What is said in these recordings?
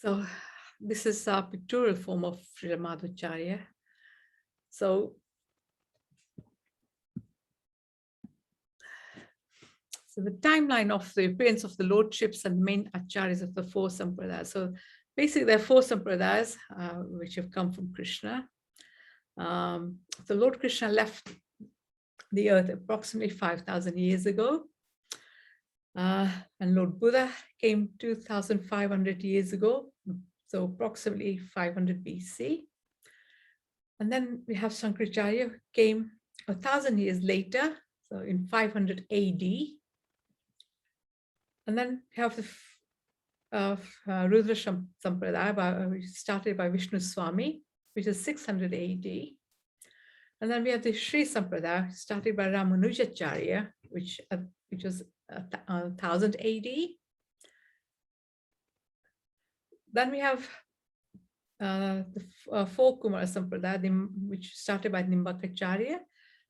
So this is a pictorial form of Srila Madhvacharya. So the timeline of the appearance of the lordships and main acharyas of the four sampradayas. So basically there are four sampradayas which have come from Krishna. So Lord Krishna left the earth approximately 5,000 years ago. And Lord Buddha came 2,500 years ago, so approximately 500 BC. And then we have Shankaracharya, who came 1,000 years later, so in 500 AD. And then we have the Rudra Sampradaya, which started by Vishnu Swami, which is 600 AD. And then we have the Sri Sampradaya, started by Ramanujacharya, which was 1,000 AD. Then we have the four Kumara Sampradaya, which started by Madhvacharya,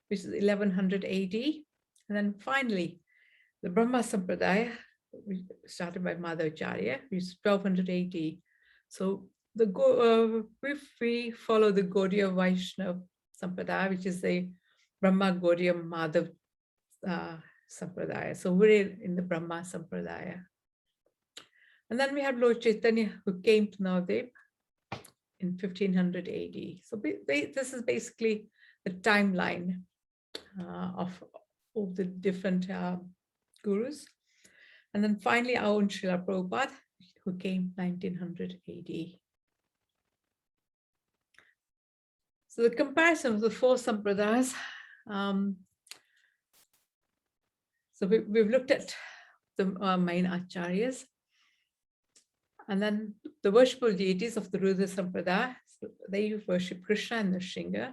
which is 1100 AD. And then finally, the Brahma Sampradaya, which started by Madhvacharya, which is 1200 AD. So if we follow the Gaudiya Vaishnava Sampradaya, which is the Brahma Gaudiya Madhav Sampradaya. So we're in the Brahma Sampradaya. And then we have Lord Chaitanya, who came to Navadvip in 1500 AD. So this is basically the timeline of the different gurus. And then finally, our own Srila Prabhupada, who came 1900 AD. So the comparison of the four sampradayas. So we've looked at the main acharyas. And then the worshipful deities of the Rudra Sampradaya, so they worship Krishna and Nrsimha.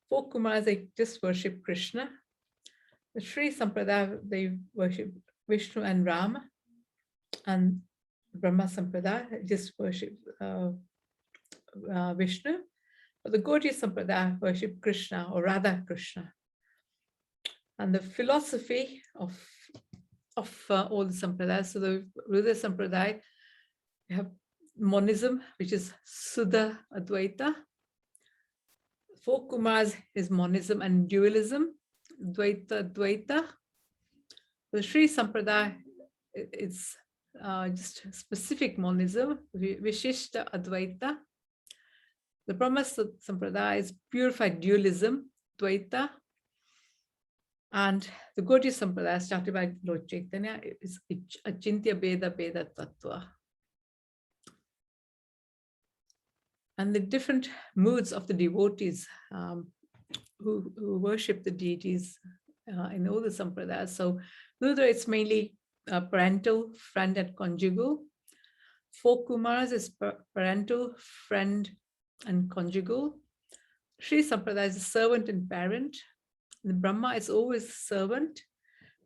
Four Kumaras, they just worship Krishna. The Sri Sampradaya, they worship Vishnu and Rama. And the Brahma Sampradaya just worship Vishnu. But the Gaudiya Sampradaya worship Krishna or Radha Krishna. And the philosophy of all the Sampradayas, so the Rudra Sampradaya, we have monism, which is Suddha Advaita. Four Kumaras is monism and dualism, Dvaita Dvaita. The Sri Sampradaya is just specific monism, Vishishta Advaita. The Brahma Sampradaya is purified dualism, Dvaita. And the Gaudiya Sampradaya, started by Lord Chaitanya, is Achintya Beda Beda Tattva. And the different moods of the devotees who worship the deities in all the sampradayas. So Rudra, it's mainly parental, friend, and conjugal. Four Kumaras is parental, friend, and conjugal. Sri Sampradaya is servant and parent. In the Brahma, it's always servant.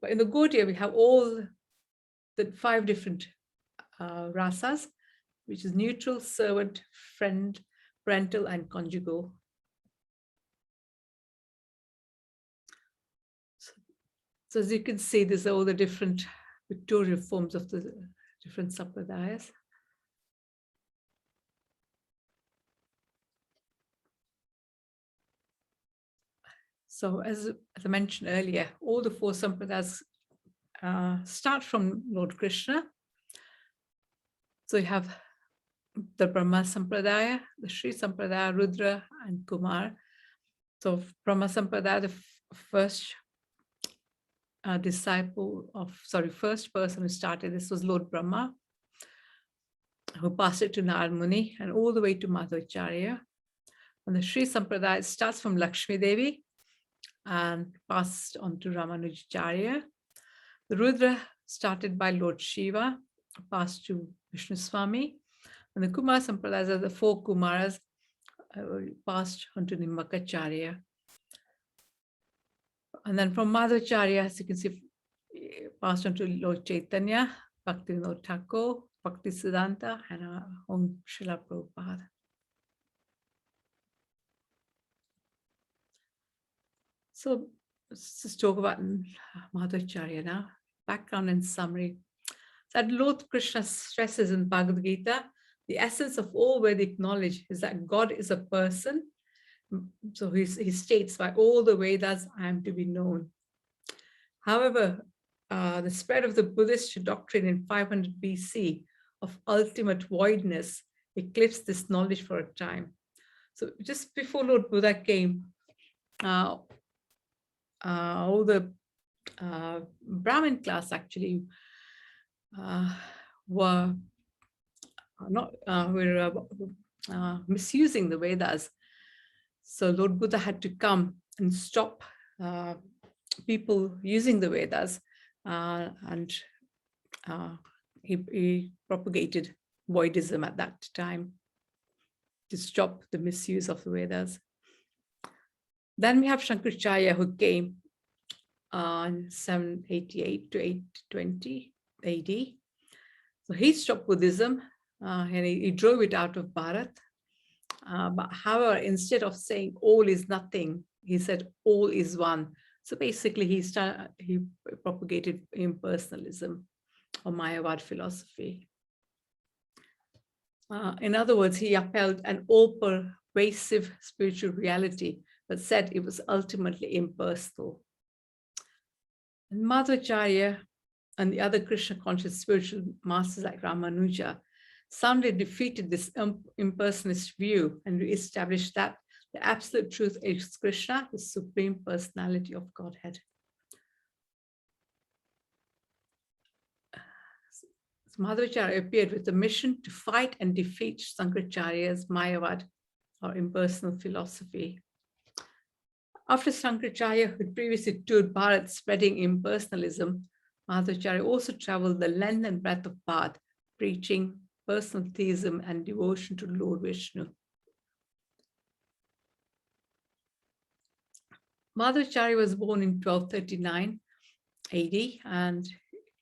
But in the Gaudiya, we have all the 5 different rasas, which is neutral, servant, friend, parental, and conjugal. So as you can see, these are all the different pictorial forms of the different sampradayas. So as I mentioned earlier, all the 4 sampradayas start from Lord Krishna. So you have the Brahma Sampradaya, the Sri Sampradaya, Rudra, and Kumar. So Brahma Sampradaya, the first first person who started this was Lord Brahma, who passed it to Narad Muni and all the way to Madhvacharya. And the Sri Sampradaya starts from Lakshmi Devi and passed on to Ramanujacharya. The Rudra started by Lord Shiva, passed to Vishnu Swami. And the Kumara Sampradayas are the 4 Kumaras passed on to Madhvacharya. And then from Madhvacharya, as you can see, passed on to Lord Chaitanya, Bhaktivinoda Thakur, Bhakti Siddhanta, and our own Srila Prabhupada. So let's just talk about Madhvacharya now. Background and summary. So Lord Krishna stresses in Bhagavad Gita The essence of all Vedic knowledge is that God is a person. So he states, by all the Vedas, I am to be known. However, the spread of the Buddhist doctrine in 500 BC of ultimate voidness eclipsed this knowledge for a time. So just before Lord Buddha came, all the Brahmin class actually were misusing the Vedas. So Lord Buddha had to come and stop people using the Vedas, and he propagated voidism at that time to stop the misuse of the Vedas. Then we have Shankaracharya, who came on 788 to 820 AD. So he stopped Buddhism and he drove it out of Bharat. But however, instead of saying all is nothing, he said all is one. So basically, he propagated impersonalism or Mayavad philosophy. In other words, he upheld an all-pervasive spiritual reality, but said it was ultimately impersonal. And Madhvacharya and the other Krishna-conscious spiritual masters like Ramanuja soundly defeated this impersonalist view and re-established that the absolute truth is Krishna, the supreme personality of Godhead. So Madhvacharya appeared with a mission to fight and defeat Shankaracharya's Mayavad, or impersonal philosophy. After Shankaracharya, who previously toured Bharat spreading impersonalism, Madhvacharya also traveled the length and breadth of Bharat, preaching personal theism and devotion to Lord Vishnu. Madhvacharya was born in 1239 AD and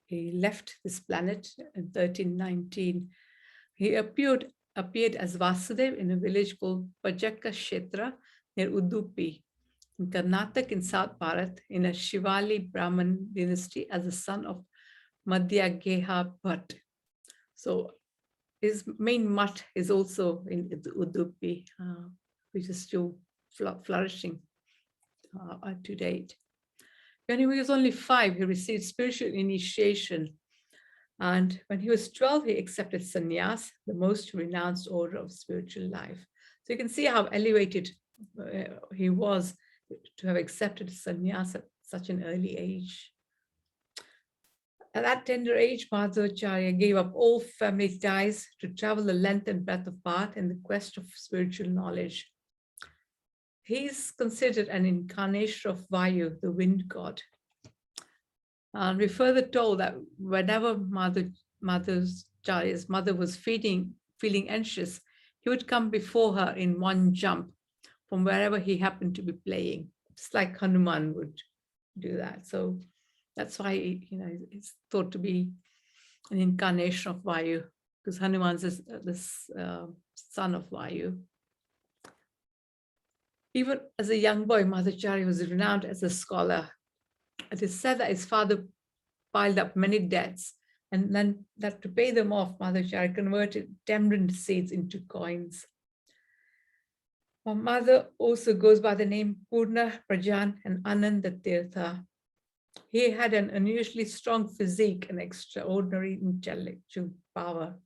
he left this planet in 1319. He appeared as Vasudev in a village called Pajaka Kshetra near Udupi in Karnataka in South Bharat in a Shivali Brahmin dynasty as the son of Madhyageha Bhatt. So his main mutt is also in Udupi, which is still flourishing to date. When he was only 5, he received spiritual initiation. And when he was 12, he accepted sannyas, the most renounced order of spiritual life. So you can see how elevated he was to have accepted sannyas at such an early age. At that tender age, Madhvacharya gave up all family ties to travel the length and breadth of Bharat in the quest of spiritual knowledge. He is considered an incarnation of Vayu, the wind god. And we further told that whenever Madhvacharya's mother was feeling anxious, he would come before her in one jump from wherever he happened to be playing, just like Hanuman would do that. So that's why it's thought to be an incarnation of Vayu, because Hanuman is the son of Vayu. Even as a young boy, Madhvacharya was renowned as a scholar. It is said that his father piled up many debts, and then that to pay them off, Madhvacharya converted tamarind seeds into coins. My mother also goes by the name Purna Prajan and Ananda Tirtha. He had an unusually strong physique and extraordinary intellectual power.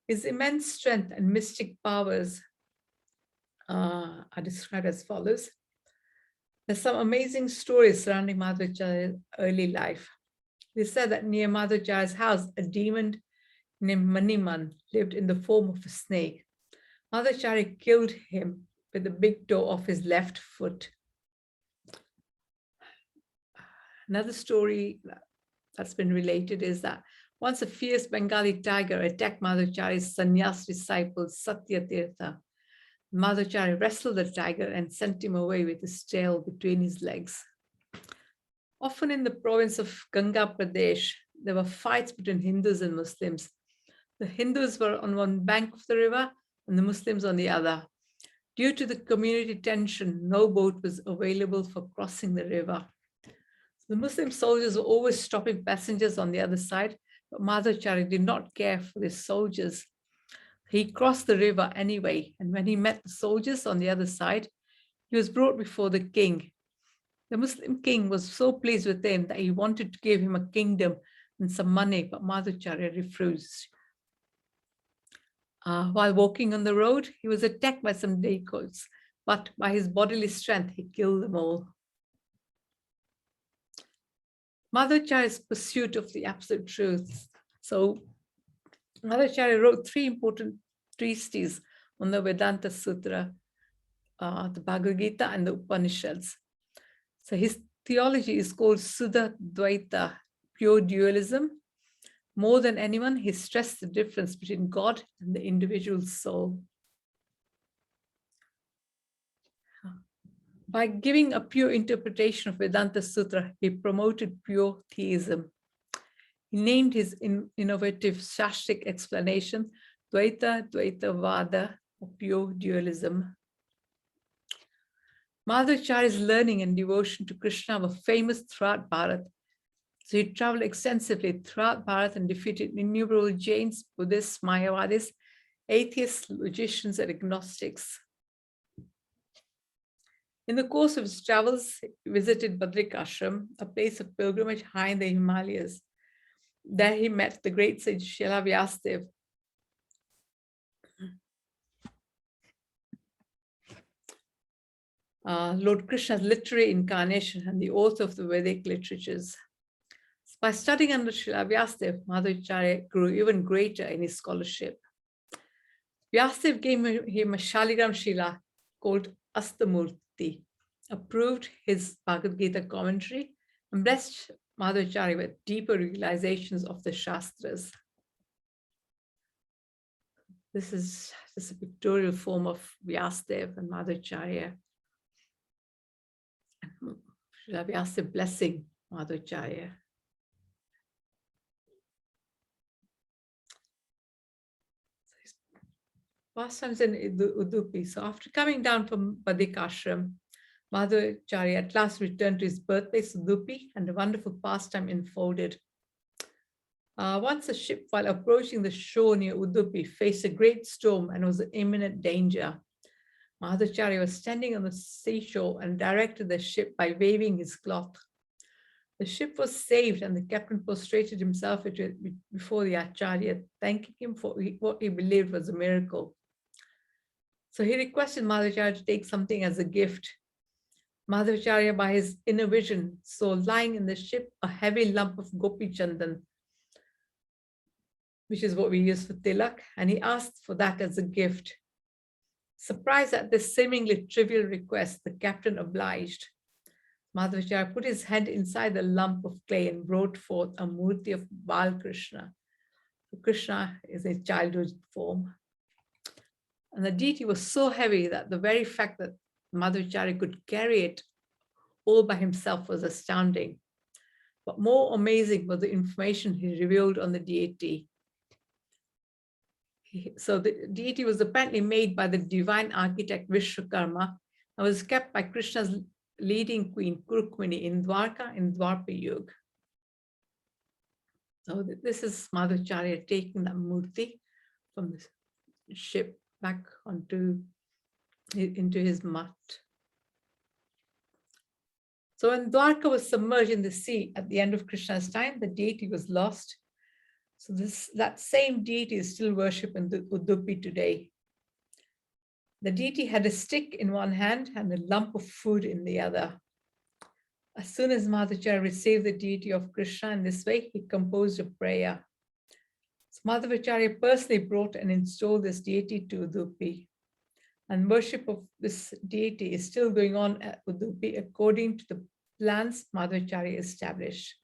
His immense strength and mystic powers are described as follows. There's some amazing stories surrounding Madhvacharya's early life. They said that near Madhvacharya's house, a demon named Maniman lived in the form of a snake. Madhvacharya killed him with the big toe of his left foot. Another story that's been related is that once a fierce Bengali tiger attacked Madhvacharya's sannyas disciple Satya Tirtha. Madhvacharya wrestled the tiger and sent him away with his tail between his legs. Often in the province of Ganga Pradesh, there were fights between Hindus and Muslims. The Hindus were on one bank of the river and the Muslims on the other. Due to the community tension, no boat was available for crossing the river. The Muslim soldiers were always stopping passengers on the other side, but Madhvacharya did not care for the soldiers. He crossed the river anyway, and when he met the soldiers on the other side, he was brought before the king. The Muslim king was so pleased with him that he wanted to give him a kingdom and some money, but Madhvacharya refused. While walking on the road, he was attacked by some dacoits, but by his bodily strength, he killed them all. Madhvacharya's pursuit of the absolute truth. So Madhvacharya wrote 3 important treatises on the Vedanta Sutra, the Bhagavad Gita and the Upanishads. So his theology is called Suddha Dvaita, pure dualism. More than anyone, he stressed the difference between God and the individual soul. By giving a pure interpretation of Vedanta Sutra, he promoted pure theism. He named his innovative Shastric explanation Dvaita Dvaita Vada, or pure dualism. Madhvacharya's learning and devotion to Krishna were famous throughout Bharat. So he traveled extensively throughout Bharat and defeated innumerable Jains, Buddhists, Mayavadis, atheists, logicians, and agnostics. In the course of his travels, he visited Badrikashram, a place of pilgrimage high in the Himalayas. There he met the great sage Srila Vyasadeva. Lord Krishna's literary incarnation and the author of the Vedic literatures. By studying under Srila Vyasadeva, Madhvacharya grew even greater in his scholarship. Vyasadeva gave him a Shaligram Shila called Astamurti, approved his Bhagavad Gita commentary, and blessed Madhvacharya with deeper realizations of the Shastras. This is just a pictorial form of Vyasadeva and Madhvacharya. Srila Vyasadeva blessing Madhvacharya. Pastimes in Udupi. So after coming down from Badrikashram, Madhvacharya at last returned to his birthplace, Udupi, and a wonderful pastime unfolded. Once a ship, while approaching the shore near Udupi, faced a great storm and was in imminent danger. Madhvacharya was standing on the seashore and directed the ship by waving his cloth. The ship was saved, and the captain prostrated himself before the Acharya, thanking him for what he believed was a miracle. So he requested Madhvacharya to take something as a gift. Madhvacharya, by his inner vision, saw lying in the ship a heavy lump of gopi chandan, which is what we use for tilak, and he asked for that as a gift. Surprised at this seemingly trivial request, the captain obliged. Madhvacharya put his hand inside the lump of clay and brought forth a murti of Balkrishna. Krishna is a childhood form. And the deity was so heavy that the very fact that Madhvacharya could carry it all by himself was astounding. But more amazing was the information he revealed on the deity. So the deity was apparently made by the divine architect Vishwakarma and was kept by Krishna's leading queen Kurukmini in Dwarka in Dwapar Yuga. So this is Madhvacharya taking that murti from the ship back into his mat. So when Dwarka was submerged in the sea at the end of Krishna's time, the deity was lost. So that same deity is still worshipped in the Udupi today. The deity had a stick in one hand and a lump of food in the other. As soon as Madhvacharya received the deity of Krishna in this way, he composed a prayer. So Madhvacharya personally brought and installed this deity to Udupi. And worship of this deity is still going on at Udupi according to the plans Madhvacharya established.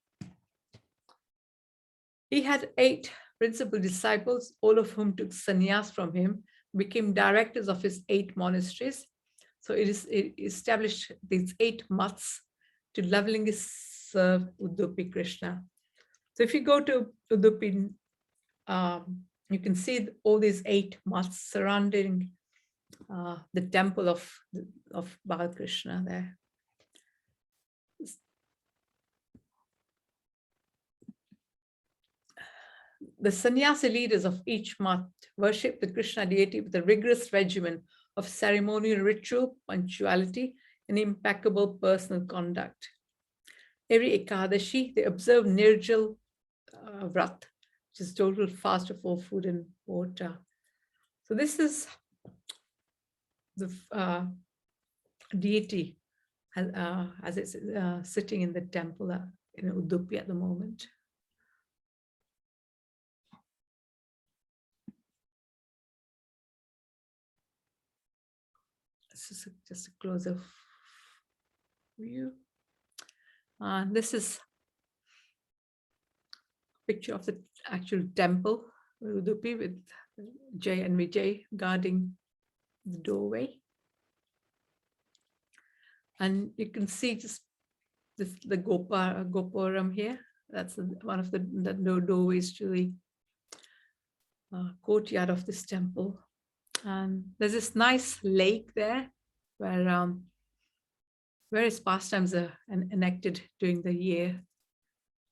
He had 8 principal disciples, all of whom took sannyas from him, became directors of his 8 monasteries. So it established these 8 mats to lovingly serve Udupi Krishna. So if you go to Udupi, you can see all these 8 mats surrounding the temple of Balakrishna there. The sannyasi leaders of each math worship the Krishna deity with a rigorous regimen of ceremonial ritual, punctuality, and impeccable personal conduct. Every Ekadashi, they observe Nirjal Vrat, which is total fast of all food and water. So this is the deity as it's sitting in the temple in Udupi at the moment. This is just a closer view. This is a picture of the actual temple, Udupi, with Jay and Vijay guarding the doorway. And you can see just the Gopuram here. That's one of the doorways to the courtyard of this temple. And there's this nice lake there where various pastimes are enacted during the year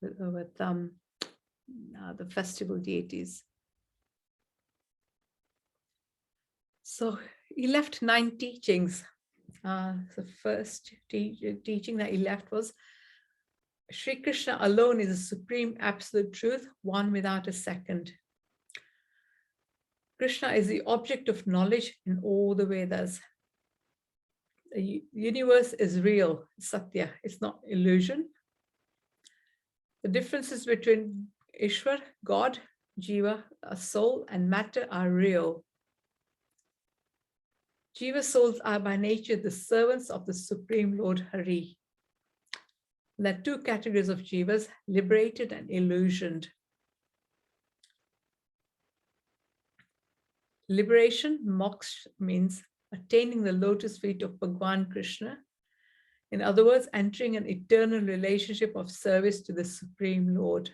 with the festival deities. So he left 9 teachings. The first teaching that he left was Sri Krishna alone is the supreme absolute truth, one without a second. Krishna is the object of knowledge in all the Vedas. The universe is real, Satya, it's not illusion. The differences between Ishwar, God, Jiva, a soul, and matter are real. Jiva souls are by nature the servants of the Supreme Lord Hari. There are 2 categories of jivas, liberated and illusioned. Liberation, moksha, means attaining the lotus feet of Bhagwan Krishna. In other words, entering an eternal relationship of service to the Supreme Lord.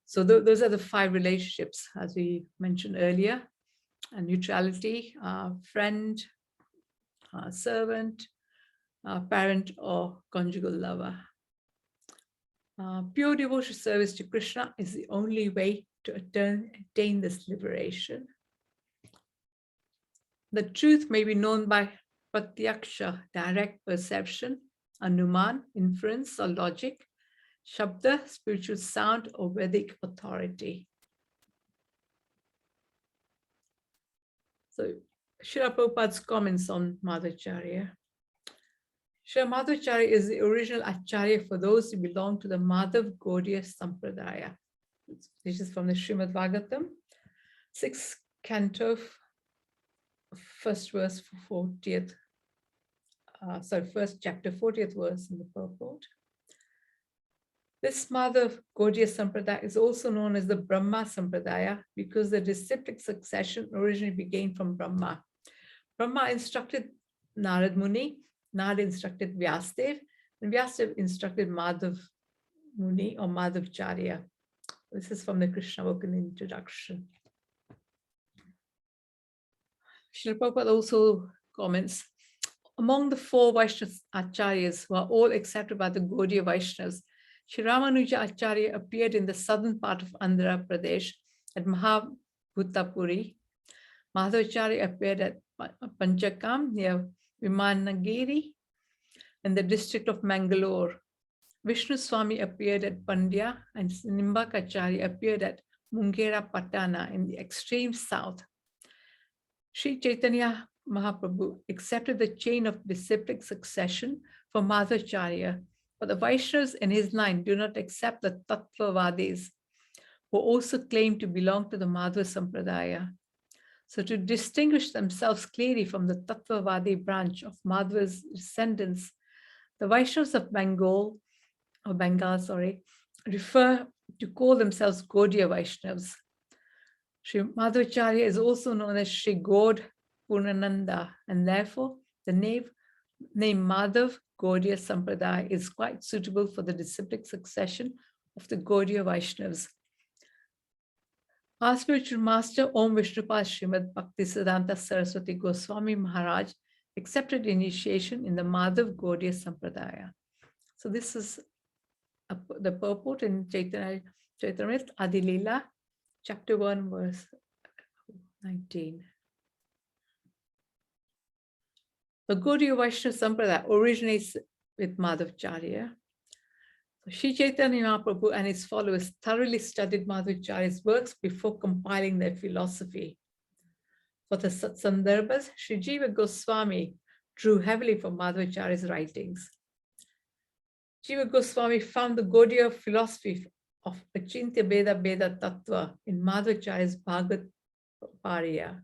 So those are the 5 relationships, as we mentioned earlier. Neutrality, friend, servant, parent, or conjugal lover. Pure devotional service to Krishna is the only way to attain this liberation. The truth may be known by pratyaksha, direct perception, anuman, inference or logic, shabda, spiritual sound, or Vedic authority. So, Srila Prabhupada's comments on Madhvacharya. Srila Madhvacharya is the original Acharya for those who belong to the Madhav Gaudiya Sampradaya. This is from the Srimad Bhagavatam, 6th canto, 1st verse, 40th, first chapter, 40th verse in the purport. This Madhav Gaudiya Sampradaya is also known as the Brahma Sampradaya because the disciplic succession originally began from Brahma. Brahma instructed Narad Muni, Narad instructed Vyasadev, and Vyasadev instructed Madhav Muni or Madhvacharya. This is from the Krishna book in the introduction. Srila Prabhupada also comments, among the 4 Vaishnava Acharyas who are all accepted by the Gaudiya Vaishnavas, Sri Ramanuja Acharya appeared in the southern part of Andhra Pradesh at Mahabhutapuri. Madhvacharya appeared at Panchakam near Vimanagiri in the district of Mangalore. Vishnu Swami appeared at Pandya and Nimbakacharya appeared at Mungera Patana in the extreme south. Sri Chaitanya Mahaprabhu accepted the chain of disciplic succession for Madhvacharya, but the Vaishnavas in his line do not accept the Tattvavadis, who also claim to belong to the Madhva Sampradaya. So to distinguish themselves clearly from the Tattvavadi branch of Madhva's descendants, the Vaishnavas of Bengal, refer to call themselves Gaudiya Vaishnavas. Sri Madhvacharya is also known as Sri Gaud Purnananda, and therefore the name Madhav Gaudiya Sampradaya is quite suitable for the disciplic succession of the Gaudiya Vaishnavas. Our spiritual master Om Vishnupad Srimad Bhaktisiddhanta Saraswati Goswami Maharaj accepted initiation in the Madhav Gaudiya Sampradaya. So this is the purport in Chaitanya Charitamrita, Adi Leela, chapter 1, verse 19. The Gaudiya Vaishnava Sampradaya originates with Madhvacharya. So Sri Chaitanya Mahaprabhu and his followers thoroughly studied Madhvacharya's works before compiling their philosophy. For the Sandarbhas, Sri Jiva Goswami drew heavily from Madhvacharya's writings. Jiva Goswami found the Gaudiya philosophy of Achintya Beda Beda Tattva in Madhvacharya's Bhagavad Parya.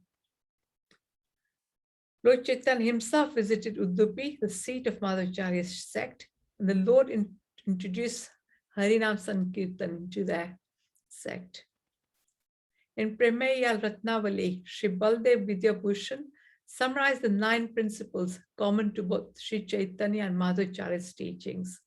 Lord Chaitanya himself visited Udupi, the seat of Madhvacharya's sect, and the Lord introduced Harinam Sankirtan to their sect. In Premeya Ratnavali, Sri Baldev Vidyabhushan summarized the 9 principles common to both Sri Chaitanya and Madhvacharya's teachings.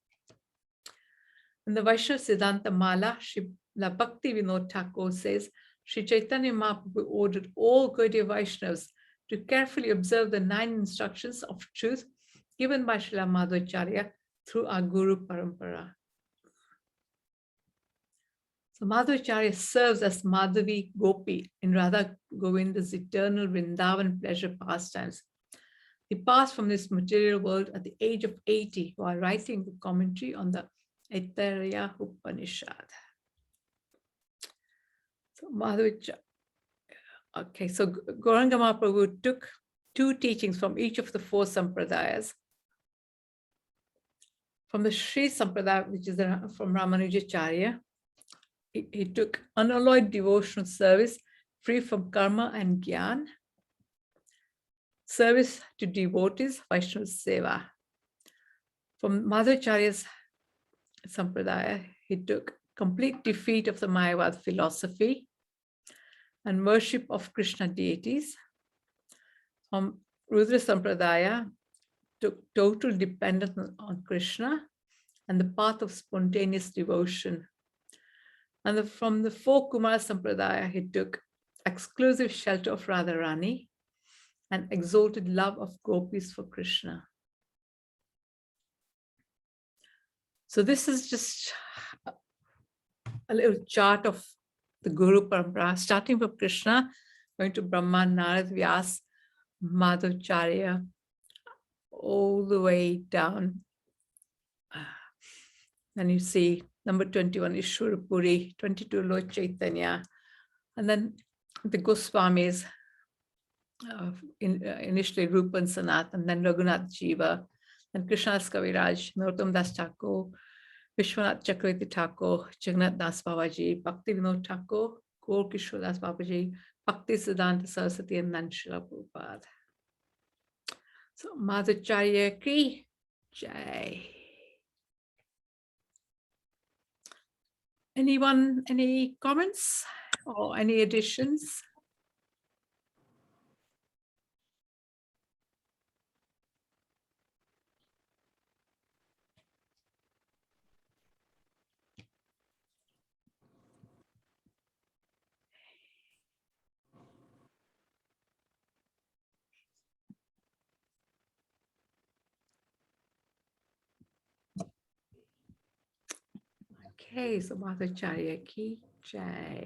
In the Vaishnava Siddhanta Mala, Sri Bhakti Vinod Thakur says, Sri Chaitanya Mahaprabhu ordered all Gaudiya Vaishnavas to carefully observe the 9 instructions of truth given by Srila Madhvacharya through our Guru Parampara. So Madhvacharya serves as Madhavi Gopi in Radha Govinda's eternal Vrindavan pleasure pastimes. He passed from this material world at the age of 80 while writing the commentary on the Aitareya Upanishad. So Madhvacharya. Okay, so Gauranga Mahaprabhu took 2 teachings from each of the 4 sampradayas. From the Sri Sampradaya, which is from Ramanujacharya, he took unalloyed devotional service free from karma and gyan, service to devotees, Vaishnava Seva. From Madhvacharya's Sampradaya, he took complete defeat of the Mayavad philosophy and worship of Krishna deities. From Rudra Sampradaya, took total dependence on Krishna and the path of spontaneous devotion. And from the 4 Kumara Sampradaya, he took exclusive shelter of Radharani and exalted love of gopis for Krishna. So this is just a little chart of the Guru Parampara, starting from Krishna, going to Brahma, Narad, Vyas, Madhvacharya, all the way down. Then you see number 21, Ishwara Puri, 22, Lord Chaitanya, and then the Goswamis, initially Rupa and Sanat, and then Raghunath Jiva, and Krishnadas Kaviraj, Narottam Das Thakur, Vishwanath Chakravarti Thakur, Jagannath Das Babaji, Bhakti Vinod Thakur, Gaur Kishore Das Babaji, Bhakti Siddhanta Saraswati, and then Srila Prabhupada. So Madhvacharya ki Jai. Anyone, any comments or any additions? Okay, so Madhvacharya ki Jai.